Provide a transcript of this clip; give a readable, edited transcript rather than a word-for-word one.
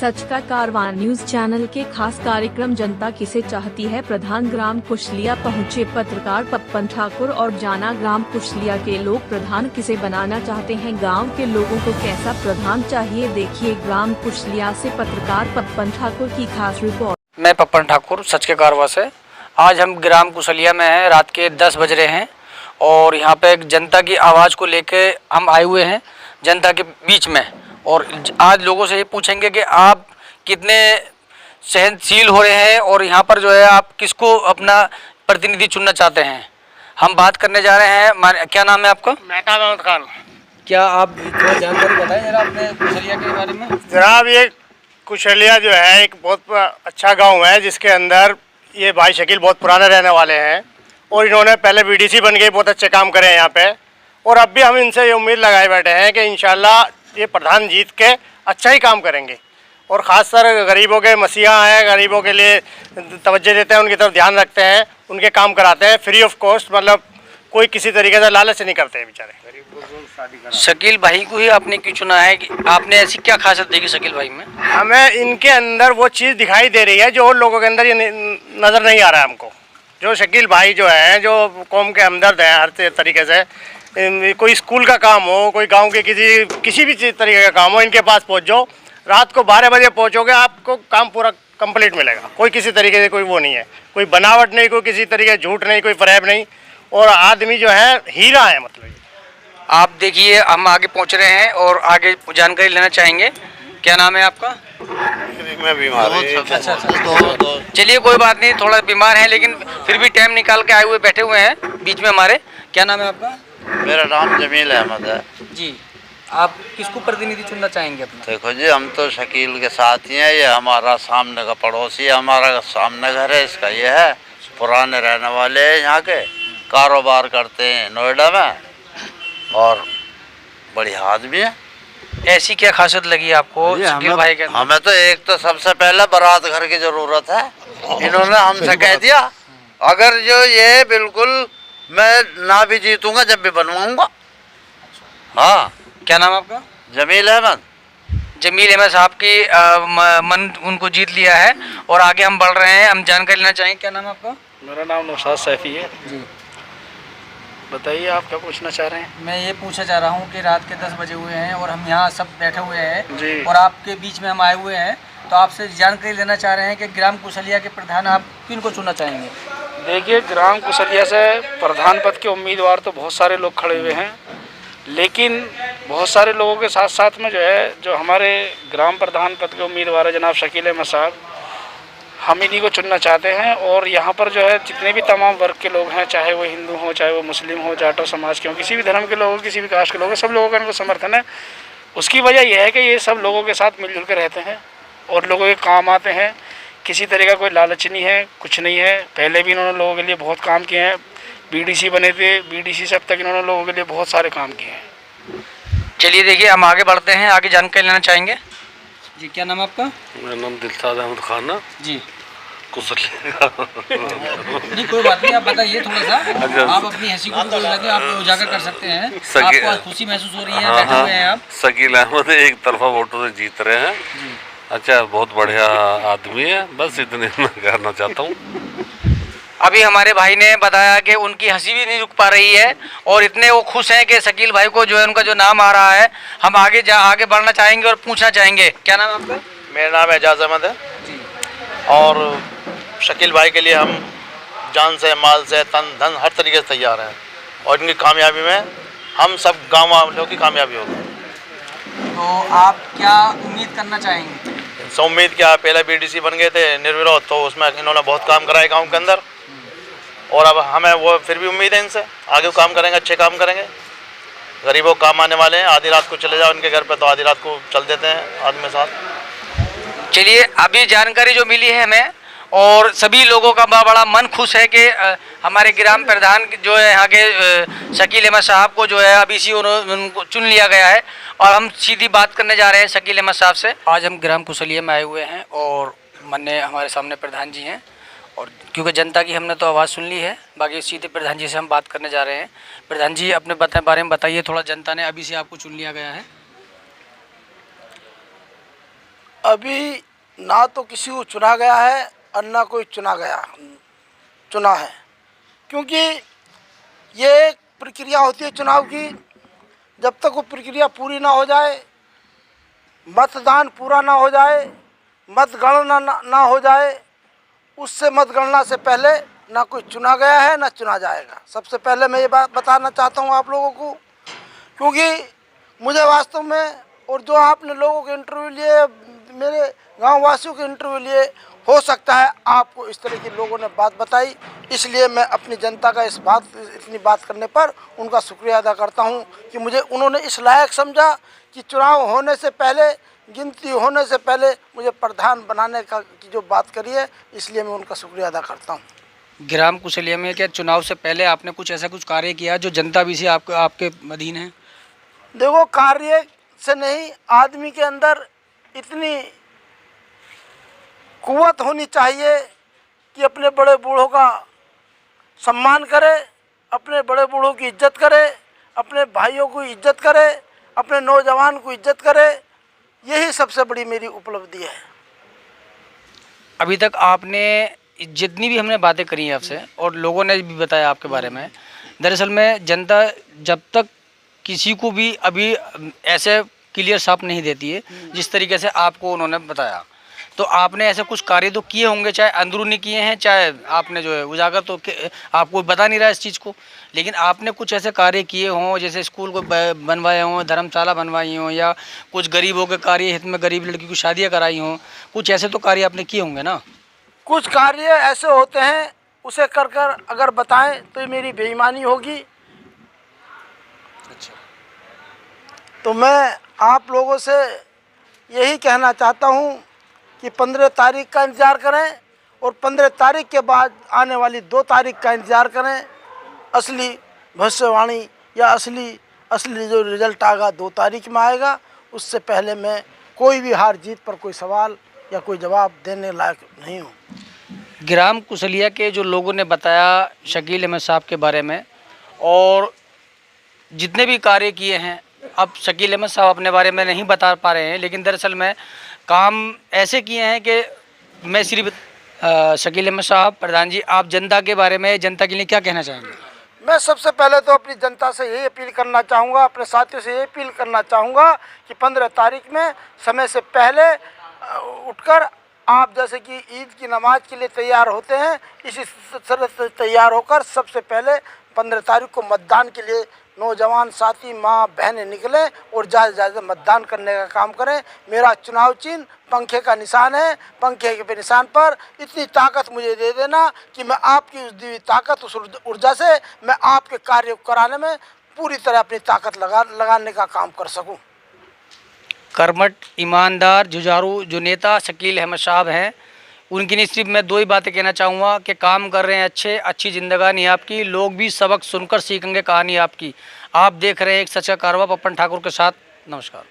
सच का कारवां news channel के खास कार्यक्रम जनता किसे चाहती है प्रधान ग्राम कुशलिया पहुंचे पत्रकार पप्पन ठाकुर और जाना ग्राम कुशलिया के लोग प्रधान किसे बनाना चाहते हैं, गांव के लोगों को कैसा प्रधान चाहिए, देखिए ग्राम कुशलिया से पत्रकार पप्पन ठाकुर की खास रिपोर्ट। मैं पप्पन ठाकुर सच के कारवां से। आज हम ग्राम कुशलिया में हैं, रात के 10 बज रहे हैं और यहाँ पे एक जनता की आवाज़ को लेके हम आए हुए हैं जनता के बीच में। और आज लोगों से ये पूछेंगे कि आप कितने सहनशील हो रहे हैं और यहाँ पर जो है आप किसको अपना प्रतिनिधि चुनना चाहते हैं। हम बात करने जा रहे हैं। क्या नाम है आपका? मेहता महमूद खान। क्या आप थोड़ा जानकारी बताएं जरा अपने कुशलिया के बारे में। जनाब, ये कुशलिया जो है एक बहुत अच्छा गांव है जिसके अंदर ये भाई शकील बहुत पुराने रहने वाले हैं और इन्होंने पहले बीडीसी बन के बहुत अच्छे काम करे हैं यहाँ पे। और अब भी हम इनसे ये उम्मीद लगाए बैठे हैं कि इंशाल्लाह ये प्रधान जीत के अच्छा ही काम करेंगे। और ख़ासकर गरीबों के मसीहा हैं, गरीबों के लिए तवज्जो देते हैं, उनकी तरफ ध्यान रखते हैं, उनके काम कराते हैं फ्री ऑफ कॉस्ट, मतलब कोई किसी तरीके से लालच नहीं करते हैं बेचारे। शकील भाई को ही आपने क्यों चुना है कि आपने ऐसी क्या खासियत देखी शकील भाई में? हमें इनके अंदर वो चीज़ दिखाई दे रही है जो और लोगों के अंदर ये नज़र नहीं आ रहा है हमको। जो शकील भाई जो हैं, जो कौम के हमदर्द हैं हर तरीके से, कोई स्कूल का काम हो, कोई गांव के किसी भी तरीके का काम हो, इनके पास पहुंच जाओ, रात को 12 बजे पहुंचोगे आपको काम पूरा कंप्लीट मिलेगा। कोई किसी तरीके से कोई वो नहीं है, कोई बनावट नहीं, कोई किसी तरीके झूठ नहीं, कोई फरेब नहीं। और आदमी जो है हीरा है मतलब। आप देखिए हम आगे पहुंच रहे हैं और आगे जानकारी लेना चाहेंगे। क्या नाम है आपका? मैं बीमार हूँ। अच्छा। चलिए कोई बात नहीं, थोड़ा बीमार है लेकिन फिर भी टाइम निकाल के आए हुए बैठे हुए हैं बीच में हमारे। क्या नाम है आपका? मेरा नाम जमील अहमद है जी। आप किसको प्रतिनिधि चुनना चाहेंगे अपना? देखो जी, हम तो शकील के साथ ही हैं। ये हमारा सामने का पड़ोसी है, हमारा सामने घर है, इसका ये है। पुराने रहने वाले हैं, यहाँ के कारोबार करते हैं नोएडा में और बढ़िया आदमी है। ऐसी क्या खासियत लगी आपको शकील भाई के? हमें तो एक तो सबसे पहले बारात घर की जरूरत है। इन्होंने हमसे कह दिया अगर जो ये बिल्कुल मैं ना भी जीतूंगा जब भी बनवाऊंगा। हाँ। क्या नाम आपका? जमील अहमद। जमील अहमद साहब की मन उनको जीत लिया है और आगे हम बढ़ रहे हैं। हम जानकारी लेना चाहेंगे। क्या नाम आपका? मेरा नाम नौशाद सैफी है जी। बताइए आप क्या पूछना चाह रहे हैं? मैं ये पूछना चाह रहा हूँ कि रात के 10 बजे हुए हैं और हम यहाँ सब बैठे हुए हैं जी। और आपके बीच में हम आए हुए हैं, तो आपसे जानकारी लेना चाह रहे हैं कि ग्राम कुशलिया के प्रधान आप किन को चुनना चाहेंगे? देखिए, ग्राम कुशलिया से प्रधान पद के उम्मीदवार तो बहुत सारे लोग खड़े हुए हैं, लेकिन बहुत सारे लोगों के साथ साथ में जो है जो हमारे ग्राम प्रधान पद के उम्मीदवार है जनाब शकील अहमद साहब, हम इन्हीं को चुनना चाहते हैं। और यहाँ पर जो है जितने भी तमाम वर्ग के लोग हैं, चाहे वो हिंदू हो, चाहे वो मुस्लिम हो, जाटो समाज के हों, किसी भी धर्म के लोग हो, किसी भी कास्ट के लोग हैं, सब लोगों का इनको समर्थन है। उसकी वजह यह है कि ये सब लोगों के साथ मिलजुल कर रहते हैं और लोगों के काम आते हैं। किसी तरह का कोई लालच नहीं है, कुछ नहीं है। पहले भी इन्होंने लोगों के लिए बहुत काम किए हैं। बीडीसी बने थे, बीडीसी से अब तक इन्होंने लोगों के लिए बहुत सारे काम किए हैं। चलिए देखिए हम आगे बढ़ते हैं, आगे जानकारी लेना चाहेंगे। जी। क्या नाम आपका? मेरा नाम दिलशाद अहमद खान है जी। कुशलिया। नहीं कोई बात नहीं, आप बताइए थोड़ा सा। आप अपनी हंसी को भी आप उजागर कर सकते हैं। आपको आज खुशी महसूस हो रही है? बैठे हुए हैं आप। शकील अहमद एक तरफा वोटों से जीत रहे हैं। अच्छा, बहुत बढ़िया आदमी है, बस इतने मैं कहना चाहता हूँ। अभी हमारे भाई ने बताया कि उनकी हंसी भी नहीं रुक पा रही है और इतने वो खुश हैं कि शकील भाई को जो है उनका जो नाम आ रहा है। हम आगे बढ़ना चाहेंगे और पूछना चाहेंगे। क्या नाम आपका? मेरा नाम एजाज अहमद है जी। और शकील भाई के लिए हम जान से, माल से, तन धन हर तरीके से तैयार हैं और इनकी कामयाबी में हम सब गाँव वालों की कामयाबी होगी। तो आप क्या उम्मीद करना चाहेंगे? इनसे उम्मीद क्या, पहले बीडीसी बन गए थे निर्विरोध, तो उसमें इन्होंने बहुत काम कराए गाँव के अंदर और अब हमें वो फिर भी उम्मीद है इनसे आगे काम करेंगे, अच्छे काम करेंगे। गरीबों काम आने वाले हैं। आधी रात को चले जाओ इनके घर पे तो आधी रात को चल देते हैं आदमी साथ। चलिए अभी जानकारी जो मिली है हमें और सभी लोगों का बड़ा मन खुश है कि हमारे ग्राम प्रधान जो है यहाँ के शकील अहमद साहब को जो है अभी इसी उनको चुन लिया गया है। और हम सीधी बात करने जा रहे हैं शकील अहमद साहब से। आज हम ग्राम कुशलिया में आए हुए हैं और माननीय हमारे सामने प्रधान जी हैं और क्योंकि जनता की हमने तो आवाज़ सुन ली है, बाकी सीधे प्रधान जी से हम बात करने जा रहे हैं। प्रधान जी अपने बारे में बताइए थोड़ा, जनता ने अभी से आपको चुन लिया गया है। अभी ना तो किसी को चुना गया है और ना कोई चुना है, क्योंकि ये एक प्रक्रिया होती है चुनाव की। जब तक वो प्रक्रिया पूरी ना हो जाए, मतदान पूरा ना हो जाए, मतगणना ना हो जाए, उससे मतगणना से पहले ना कोई चुना गया है ना चुना जाएगा। सबसे पहले मैं ये बात बताना चाहता हूँ आप लोगों को, क्योंकि मुझे वास्तव में, और जो आपने लोगों के इंटरव्यू लिए, मेरे गांव वासियों के इंटरव्यू लिए, हो सकता है आपको इस तरह के लोगों ने बात बताई, इसलिए मैं अपनी जनता का इतनी बात करने पर उनका शुक्रिया अदा करता हूं कि मुझे उन्होंने इस लायक समझा कि चुनाव होने से पहले, गिनती होने से पहले मुझे प्रधान बनाने का की जो बात करी है, इसलिए मैं उनका शुक्रिया अदा करता हूं। ग्राम कुशलिया में क्या चुनाव से पहले आपने कुछ ऐसा कुछ कार्य किया जो जनता भी से आपके अधीन है? देखो, कार्य से नहीं, आदमी के अंदर इतनी कुव्वत होनी चाहिए कि अपने बड़े बूढ़ों का सम्मान करे, अपने बड़े बूढ़ों की इज्जत करे, अपने भाइयों को इज्जत करे, अपने नौजवान को इज्जत करे। यही सबसे बड़ी मेरी उपलब्धि है। अभी तक आपने जितनी भी हमने बातें करी हैं आपसे और लोगों ने भी बताया आपके बारे में, दरअसल में जनता जब तक किसी को भी अभी ऐसे क्लियर साफ नहीं देती है जिस तरीके से आपको उन्होंने बताया, तो आपने ऐसे कुछ कार्य तो किए होंगे, चाहे अंदरूनी किए हैं, चाहे आपने जो है उजागर, तो आपको बता नहीं रहा इस चीज़ को, लेकिन आपने कुछ ऐसे कार्य किए हों, जैसे स्कूल को बनवाए हों, धर्मशाला बनवाई हों, या कुछ गरीबों के कार्य हित में गरीब लड़की की शादियाँ कराई हों, कुछ ऐसे तो कार्य आपने किए होंगे ना? कुछ कार्य ऐसे होते हैं, उसे कर अगर बताएं तो ये मेरी बेईमानी होगी। अच्छा। तो मैं आप लोगों से यही कहना चाहता हूँ कि 15 तारीख का इंतज़ार करें और 15 तारीख के बाद आने वाली 2 तारीख का इंतज़ार करें। असली भविष्यवाणी या असली जो रिज़ल्ट आएगा 2 तारीख में आएगा। उससे पहले मैं कोई भी हार जीत पर कोई सवाल या कोई जवाब देने लायक नहीं हूँ। ग्राम कुशलिया के जो लोगों ने बताया शकील अहमद साहब के बारे में, और जितने भी कार्य किए हैं, अब शकील अहमद साहब अपने बारे में नहीं बता पा रहे हैं, लेकिन दरअसल में काम ऐसे किए हैं कि मैं सिर्फ शकील अहमद साहब, प्रधान जी, आप जनता के बारे में, जनता के लिए क्या कहना चाहेंगे? मैं सबसे पहले तो अपनी जनता से यही अपील करना चाहूँगा, अपने साथियों से यही अपील करना चाहूँगा कि 15 तारीख में समय से पहले उठकर आप जैसे कि ईद की नमाज के लिए तैयार होते हैं, इसी तरह से तैयार होकर सबसे पहले 15 तारीख को मतदान के लिए नौजवान साथी, माँ बहनें निकलें और ज़्यादा मतदान करने का काम करें। मेरा चुनाव चिन्ह पंखे का निशान है। पंखे के निशान पर इतनी ताकत मुझे दे देना कि मैं आपकी उस दी हुई ताकत, उस ऊर्जा से मैं आपके कार्य को कराने में पूरी तरह अपनी ताकत लगाने का काम कर सकूं। कर्मठ, ईमानदार, जुझारू जो नेता शकील अहमद साहब हैं, उनकी नहीं सिर्फ मैं 2 ही बातें कहना चाहूँगा कि काम कर रहे हैं अच्छी जिंदगानी आपकी, लोग भी सबक सुनकर सीखेंगे कहानी आपकी। आप देख रहे हैं एक सच्चा कारवा पप्पन ठाकुर के साथ। नमस्कार।